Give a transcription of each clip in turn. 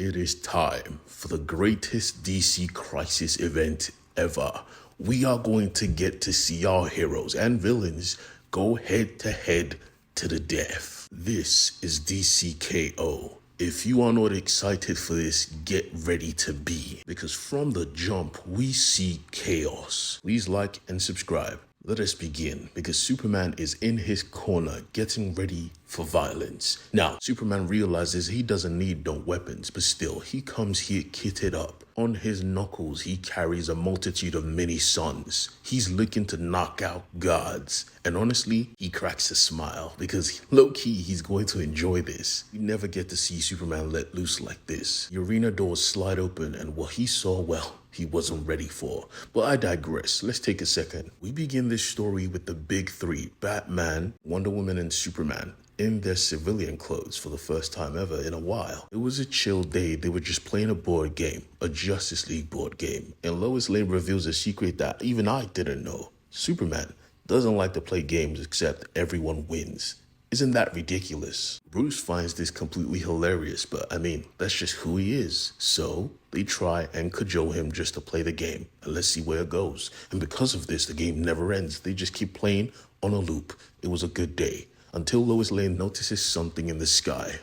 It is time for the greatest DC crisis event ever. We are going to get to see our heroes and villains go head to head to the death. This is DCKO. If you are not excited for this, get ready to be. Because from the jump, we see chaos. Please like and subscribe. Let us begin, because Superman is in his corner getting ready for violence. Now, Superman realizes he doesn't need no weapons, but still, he comes here kitted up. On his knuckles, he carries a multitude of mini suns. He's looking to knock out gods. And honestly, he cracks a smile, because low-key, he's going to enjoy this. You never get to see Superman let loose like this. The arena doors slide open, and what he saw, well, he wasn't ready for. But I digress. Let's take a second. We begin this story with the big three, Batman, Wonder Woman, and Superman, in their civilian clothes for the first time ever in a while. It was a chill day. They were just playing a board game, a Justice League board game. And Lois Lane reveals a secret that even I didn't know. Superman doesn't like to play games except everyone wins. Isn't that ridiculous? Bruce finds this completely hilarious, but I mean, that's just who he is. So they try and cajole him just to play the game, and let's see where it goes. And because of this, the game never ends. They just keep playing on a loop. It was a good day, until Lois Lane notices something in the sky.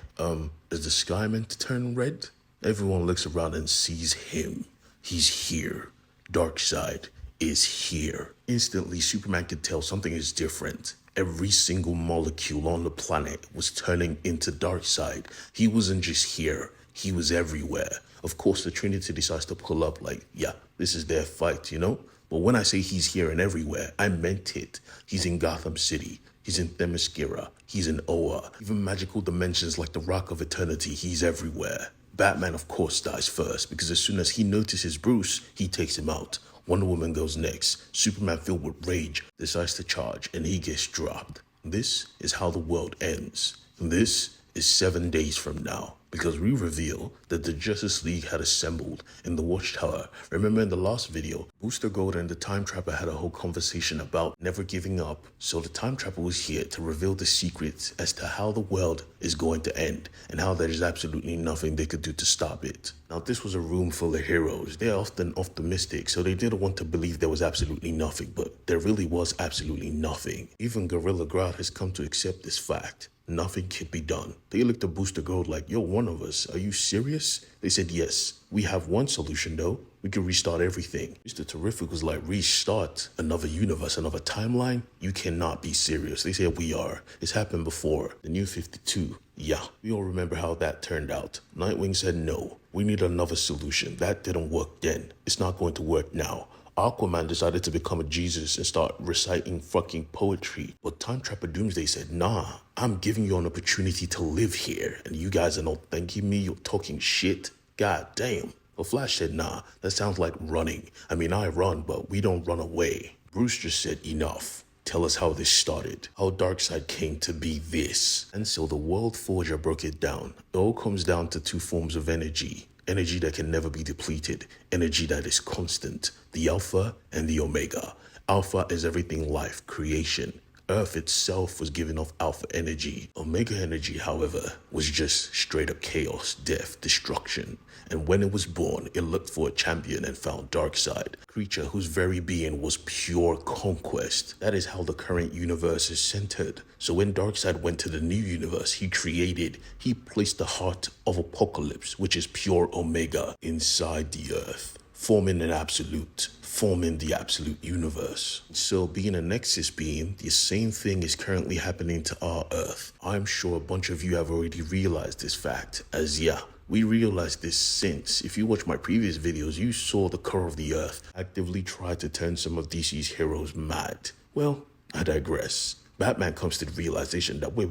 Is the sky meant to turn red? Everyone looks around and sees him. He's here. Darkseid is here. Instantly, Superman could tell something is different. Every single molecule on the planet was turning into Darkseid. He wasn't just here, he was everywhere. Of course, the Trinity decides to pull up like, yeah, this is their fight, you know? But when I say he's here and everywhere, I meant it. He's in Gotham City, he's in Themyscira, he's in Oa. Even magical dimensions like the Rock of Eternity, he's everywhere. Batman, of course, dies first, because as soon as he notices Bruce, he takes him out. Wonder Woman goes next. Superman, filled with rage, decides to charge, and he gets dropped. This is how the world ends. This is 7 days from now, because we reveal that the Justice League had assembled in the Watchtower. Remember in the last video, Booster Gold and the Time Trapper had a whole conversation about never giving up. So the Time Trapper was here to reveal the secrets as to how the world is going to end and how there is absolutely nothing they could do to stop it. Now, this was a room full of heroes. They're often optimistic, so they didn't want to believe there was absolutely nothing, but there really was absolutely nothing. Even Gorilla Grodd has come to accept this fact. Nothing can be done. They looked at Booster Gold like, yo, one of us, are you serious? They said, yes, we have one solution though. We can restart everything. Mr. Terrific was like, restart? Another universe, another timeline? You cannot be serious. They said, we are. It's happened before. The New 52. Yeah, we all remember how that turned out. Nightwing said, no, we need another solution. That didn't work then. It's not going to work now. Aquaman decided to become a Jesus and start reciting fucking poetry. But Time Trapper Doomsday said, nah, I'm giving you an opportunity to live here. And you guys are not thanking me, you're talking shit. God damn. But Flash said, nah, that sounds like running. I mean, I run, but we don't run away. Bruce just said, enough. Tell us how this started, how Darkseid came to be this. And so the World Forger broke it down. It all comes down to two forms of energy. Energy that can never be depleted. Energy that is constant. The Alpha and the Omega. Alpha is everything life, creation. Earth itself was giving off alpha energy. Omega energy, however, was just straight up chaos, death, destruction. And when it was born, it looked for a champion and found Darkseid, a creature whose very being was pure conquest. That is how the current universe is centered. So when Darkseid went to the new universe he placed the heart of Apocalypse, which is pure Omega, inside the Earth, forming an absolute. Forming the absolute universe. So being a Nexus being, the same thing is currently happening to our Earth. I'm sure a bunch of you have already realized this fact, as yeah, we realized this since, if you watch my previous videos, you saw the core of the Earth actively try to turn some of DC's heroes mad. Well, I digress. Batman comes to the realization that wait,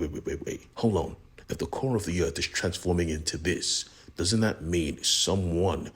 hold on. If the core of the Earth is transforming into this, doesn't that mean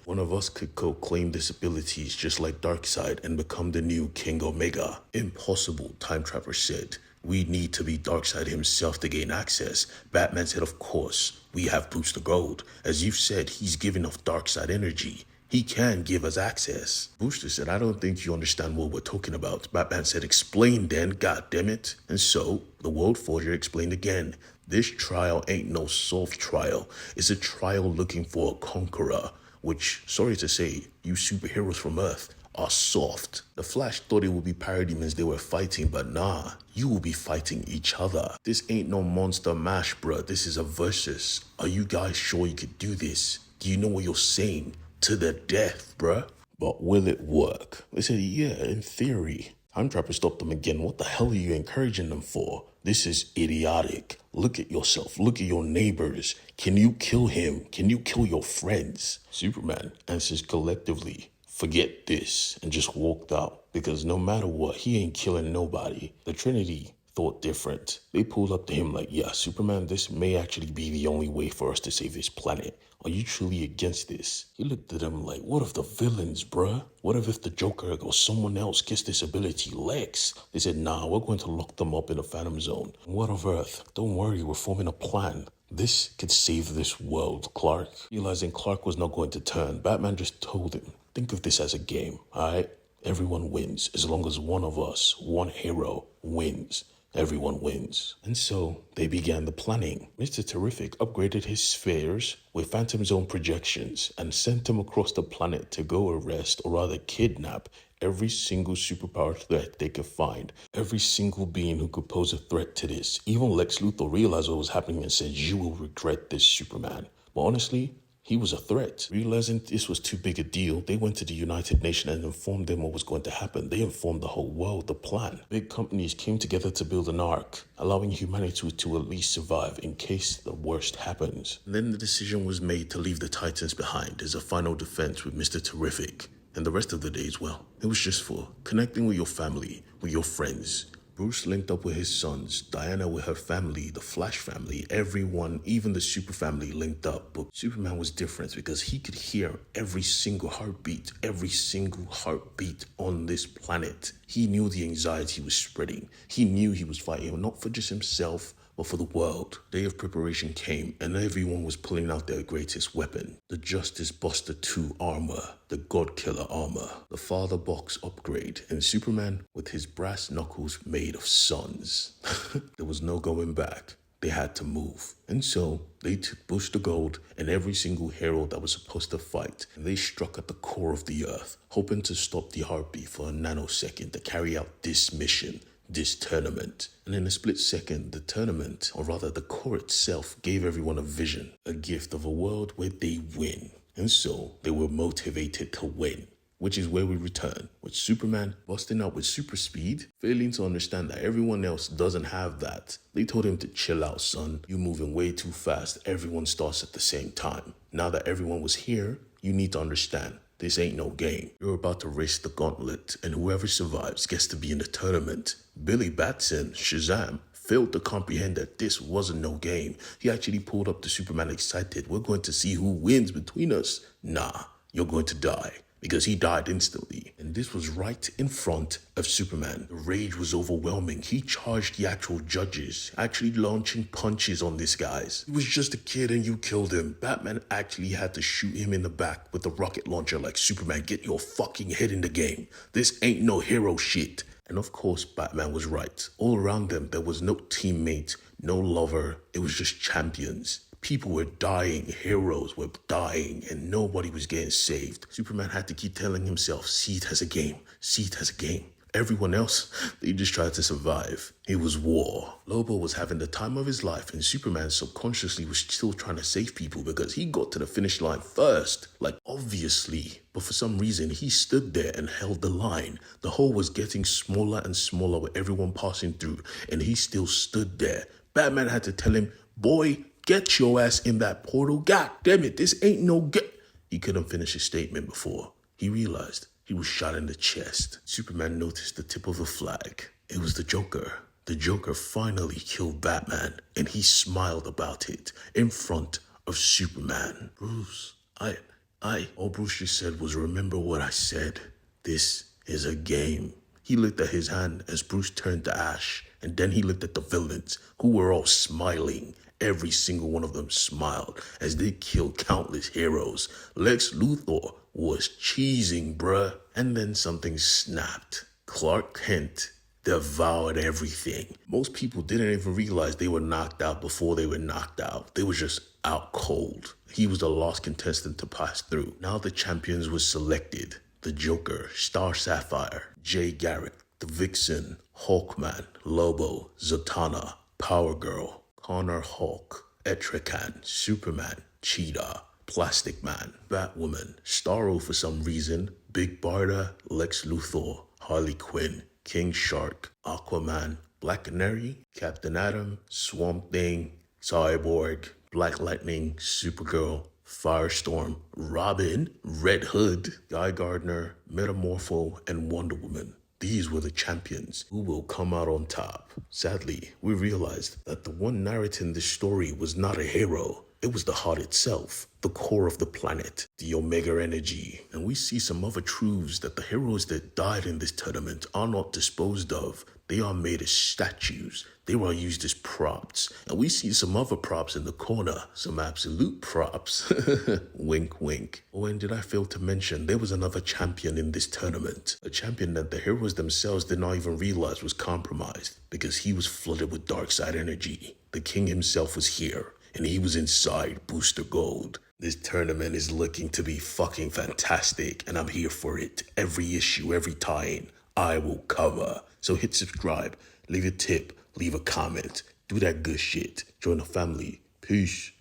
one of us could go claim these abilities just like Darkseid and become the new King Omega? Impossible, Time Trapper said. We need to be Darkseid himself to gain access. Batman said, of course, we have Booster Gold. As you've said, he's giving off Darkseid energy. He can give us access. Booster said, I don't think you understand what we're talking about. Batman said, explain then, goddammit. And so, the World Forger explained again. This trial ain't no soft trial. It's a trial looking for a conqueror, which, sorry to say, you superheroes from Earth are soft. The Flash thought it would be parademons they were fighting, but nah, you will be fighting each other. This ain't no monster mash, bruh. This is a versus. Are you guys sure you could do this? Do you know what you're saying? To the death, bruh. But will it work? They said, yeah, in theory. I'm trying to stop them again. What the hell are you encouraging them for? This is idiotic. Look at yourself. Look at your neighbors. Can you kill him? Can you kill your friends? Superman answers collectively, forget this, and just walked out. Because no matter what, he ain't killing nobody. The Trinity thought different. They pulled up to him like, yeah, Superman, this may actually be the only way for us to save this planet. Are you truly against this? He looked at them like, what if the villains, bruh? What if the Joker or someone else gets this ability, Lex? They said, nah, we're going to lock them up in a Phantom Zone. What of Earth? Don't worry, we're forming a plan. This could save this world, Clark. Realizing Clark was not going to turn, Batman just told him, think of this as a game, alright? Everyone wins as long as one of us, one hero, wins. Everyone wins. And so they began the planning. Mr. Terrific upgraded his spheres with Phantom Zone projections and sent them across the planet to go arrest, or rather kidnap, every single superpower threat they could find. Every single being who could pose a threat to this. Even Lex Luthor realized what was happening and said, you will regret this, Superman. But honestly, he was a threat. Realizing this was too big a deal, they went to the United Nations and informed them what was going to happen. They informed the whole world the plan. Big companies came together to build an ark, allowing humanity to at least survive in case the worst happens. And then the decision was made to leave the Titans behind as a final defense with Mr. Terrific. And the rest of the days, well, it was just for connecting with your family, with your friends. Bruce linked up with his sons, Diana with her family, the Flash family, everyone, even the Super family linked up. But Superman was different because he could hear every single heartbeat on this planet. He knew the anxiety was spreading. He knew he was fighting not for just himself, but for the world. Day of preparation came and everyone was pulling out their greatest weapon. The Justice Buster 2 armor, the God Killer armor, the Father Box upgrade, and Superman with his brass knuckles made of suns. There was no going back. They had to move. And so they took Bush the Gold and every single hero that was supposed to fight, and they struck at the core of the earth, hoping to stop the heartbeat for a nanosecond to carry out this mission. This tournament. And in a split second, the tournament, or rather the core itself, gave everyone a vision, a gift of a world where they win. And so they were motivated to win, which is where we return, with Superman busting out with super speed, failing to understand that everyone else doesn't have that. They told him to chill out, son. You're moving way too fast. Everyone starts at the same time. Now that everyone was here, you need to understand. This ain't no game. You're about to race the gauntlet, and whoever survives gets to be in the tournament. Billy Batson, Shazam, failed to comprehend that this wasn't no game. He actually pulled up to Superman excited. We're going to see who wins between us. Nah, you're going to die. Because he died instantly. And this was right in front of Superman. The rage was overwhelming. He charged the actual judges, actually launching punches on these guys. He was just a kid and you killed him. Batman actually had to shoot him in the back with a rocket launcher like, Superman, get your fucking head in the game. This ain't no hero shit. And of course, Batman was right. All around them, there was no teammate, no lover. It was just champions. People were dying, heroes were dying, and nobody was getting saved. Superman had to keep telling himself, see it as a game, see it as a game. Everyone else, they just tried to survive. It was war. Lobo was having the time of his life, and Superman subconsciously was still trying to save people because he got to the finish line first. Like, obviously. But for some reason, he stood there and held the line. The hole was getting smaller and smaller with everyone passing through, and he still stood there. Batman had to tell him, boy, get your ass in that portal. God damn it, this ain't no get. He couldn't finish his statement before he realized he was shot in the chest. Superman noticed the tip of the flag. It was the Joker. The Joker finally killed Batman, and he smiled about it in front of Superman. Bruce, all Bruce just said was, remember what I said. This is a game. He looked at his hand as Bruce turned to ash, and then he looked at the villains, who were all smiling. Every single one of them smiled as they killed countless heroes. Lex Luthor was cheesing, bruh. And then something snapped. Clark Kent devoured everything. Most people didn't even realize they were knocked out before they were knocked out. They were just out cold. He was the last contestant to pass through. Now the champions was selected. The Joker, Star Sapphire, Jay Garrick, the Vixen, Hawkman, Lobo, Zatanna, Power Girl, Connor Hawk, Etrican, Superman, Cheetah, Plastic Man, Batwoman, Starro for some reason, Big Barda, Lex Luthor, Harley Quinn, King Shark, Aquaman, Black Canary, Captain Atom, Swamp Thing, Cyborg, Black Lightning, Supergirl, Firestorm, Robin, Red Hood, Guy Gardner, Metamorpho, and Wonder Woman. These were the champions who will come out on top. Sadly, we realized that the one narrating this story was not a hero. It was the heart itself, the core of the planet, the Omega energy. And we see some other truths that the heroes that died in this tournament are not disposed of. They are made as statues. They were used as props. And we see some other props in the corner, some absolute props. Wink, wink. Oh, and did I fail to mention, there was another champion in this tournament. A champion that the heroes themselves did not even realize was compromised because he was flooded with Darkseid energy. The king himself was here, and he was inside Booster Gold. This tournament is looking to be fucking fantastic, and I'm here for it. Every issue, every tie-in, I will cover. So hit subscribe, leave a tip, leave a comment, do that good shit. Join the family. Peace.